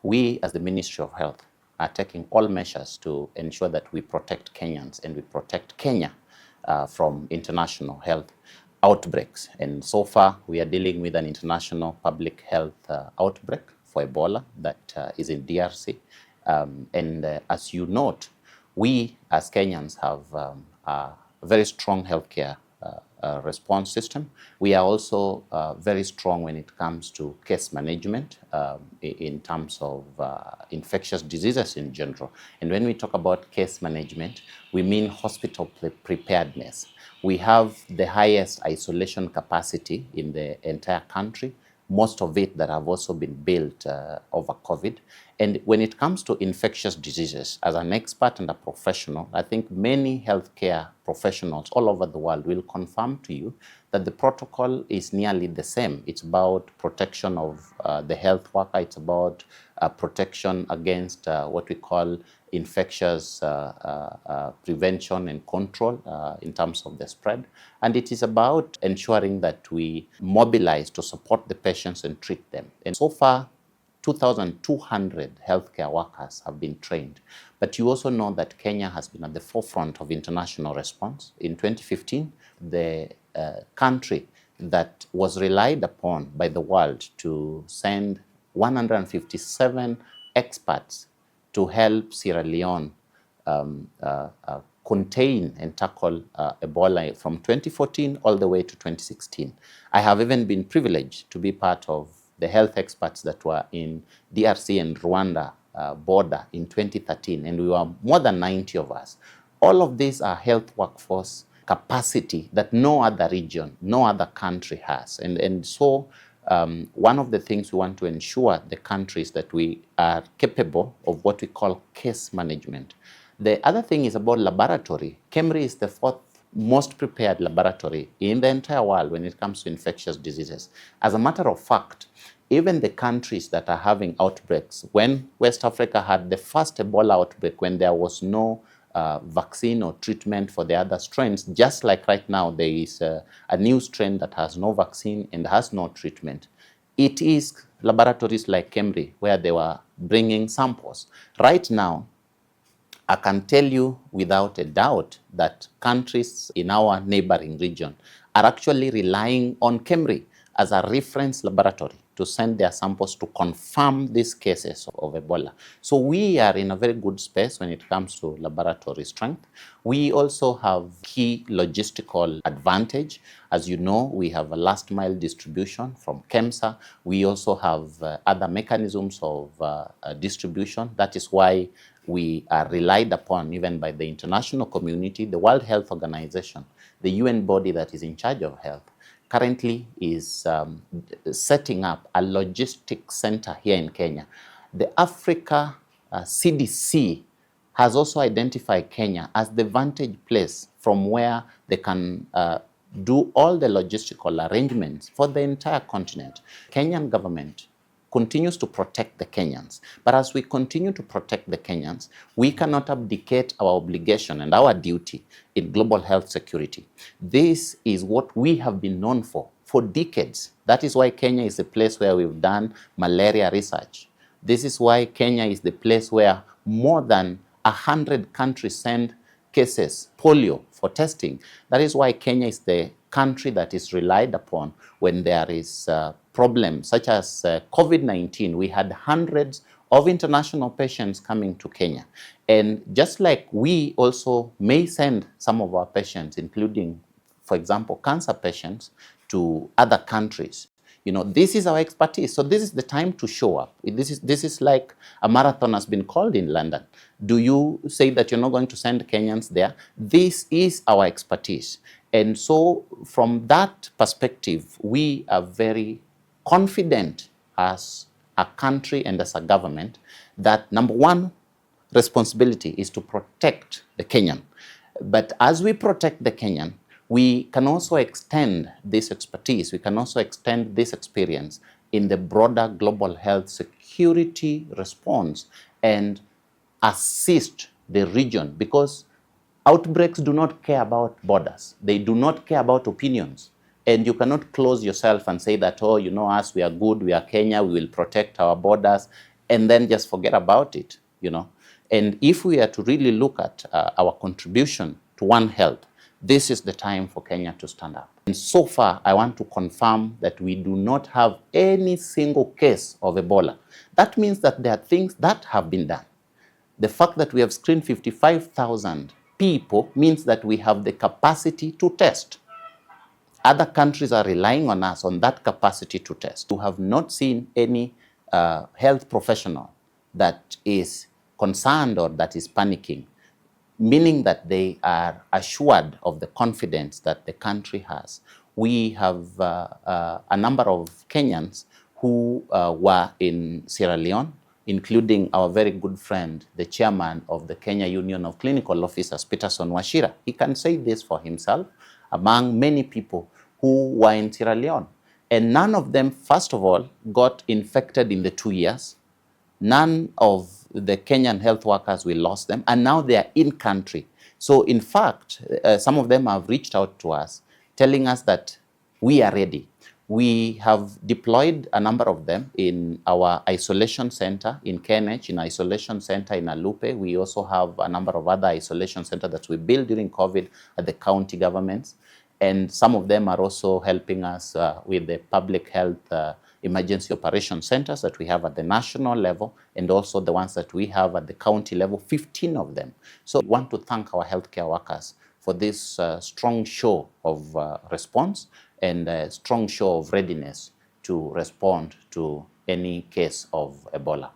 we as the Ministry of Health are taking all measures to ensure that we protect Kenyans and we protect Kenya from international health outbreaks. And so far, we are dealing with an international public health outbreak for Ebola that is in DRC. As you note, we as Kenyans have a very strong healthcare response system. We are also very strong when it comes to case management in terms of infectious diseases in general. And when we talk about case management, we mean hospital preparedness. We have the highest isolation capacity in the entire country, most of it that have also been built over COVID. And when it comes to infectious diseases, as an expert and a professional, I think many healthcare professionals all over the world will confirm to you that the protocol is nearly the same. It's about protection of the health worker. It's about protection against what we call infectious prevention and control in terms of the spread. And it is about ensuring that we mobilize to support the patients and treat them. And so far, 2,200 healthcare workers have been trained. But you also know that Kenya has been at the forefront of international response. In 2015, the country that was relied upon by the world to send 157 experts to help Sierra Leone contain and tackle Ebola from 2014 all the way to 2016. I have even been privileged to be part of the health experts that were in DRC and Rwanda border in 2013, and we were more than 90 of us. All of these are health workforce capacity that no other region, no other country has. And so one of the things we want to ensure the country is that we are capable of what we call case management. The other thing is about laboratory. KEMRI is the fourth most prepared laboratory in the entire world when it comes to infectious diseases. As a matter of fact, even the countries that are having outbreaks, when West Africa had the first Ebola outbreak, when there was no vaccine or treatment for the other strains, just like right now there is a new strain that has no vaccine and has no treatment. It is laboratories like KEMRI where they were bringing samples. Right now, I can tell you without a doubt that countries in our neighboring region are actually relying on KEMRI as a reference laboratory to send their samples to confirm these cases of Ebola. So we are in a very good space when it comes to laboratory strength. We also have key logistical advantage. As you know, we have a last mile distribution from KEMSA. We also have other mechanisms of distribution. That is why we are relied upon even by the international community. The World Health Organization, the UN body that is in charge of health, currently is setting up a logistics center here in Kenya. The Africa CDC has also identified Kenya as the vantage place from where they can do all the logistical arrangements for the entire continent. Kenyan government continues to protect the Kenyans. But as we continue to protect the Kenyans, we cannot abdicate our obligation and our duty in global health security. This is what we have been known for decades. That is why Kenya is the place where we've done malaria research. This is why Kenya is the place where more than 100 countries send cases, polio, for testing. That is why Kenya is the country that is relied upon when there is problems such as COVID-19. We had hundreds of international patients coming to Kenya. And just like we also may send some of our patients, including, for example, cancer patients, to other countries, you know, this is our expertise. So this is the time to show up. This is like a marathon has been called in London. Do you say that you're not going to send Kenyans there? This is our expertise. And so from that perspective, we are very confident as a country and as a government that number one responsibility is to protect the Kenyan. But as we protect the Kenyan, we can also extend this expertise, we can also extend this experience in the broader global health security response and assist the region, because outbreaks do not care about borders. They do not care about opinions. And you cannot close yourself and say that, oh, you know us, we are good, we are Kenya, we will protect our borders. and then just forget about it, And if we are to really look at our contribution to One Health, this is the time for Kenya to stand up. And so far, I want to confirm that we do not have any single case of Ebola. That means that there are things that have been done. The fact that we have screened 55,000 people means that we have the capacity to test. Other countries are relying on us on that capacity to test. We have not seen any health professional that is concerned or that is panicking, meaning that they are assured of the confidence that the country has. We have a number of Kenyans who were in Sierra Leone, including our very good friend, the chairman of the Kenya Union of Clinical Officers, Peterson Wachira. He can say this for himself, among many people who were in Sierra Leone. And none of them, first of all, got infected in the 2 years. None of the Kenyan health workers, we lost them, and now they are in country. So in fact, some of them have reached out to us, telling us that we are ready. We have deployed a number of them in our isolation center in KNH, in isolation center in Alupe. We also have a number of other isolation centers that we built during COVID at the county governments. And some of them are also helping us with the public health emergency operation centers that we have at the national level, and also the ones that we have at the county level, 15 of them. So we want to thank our healthcare workers for this strong show of response and a strong show of readiness to respond to any case of Ebola.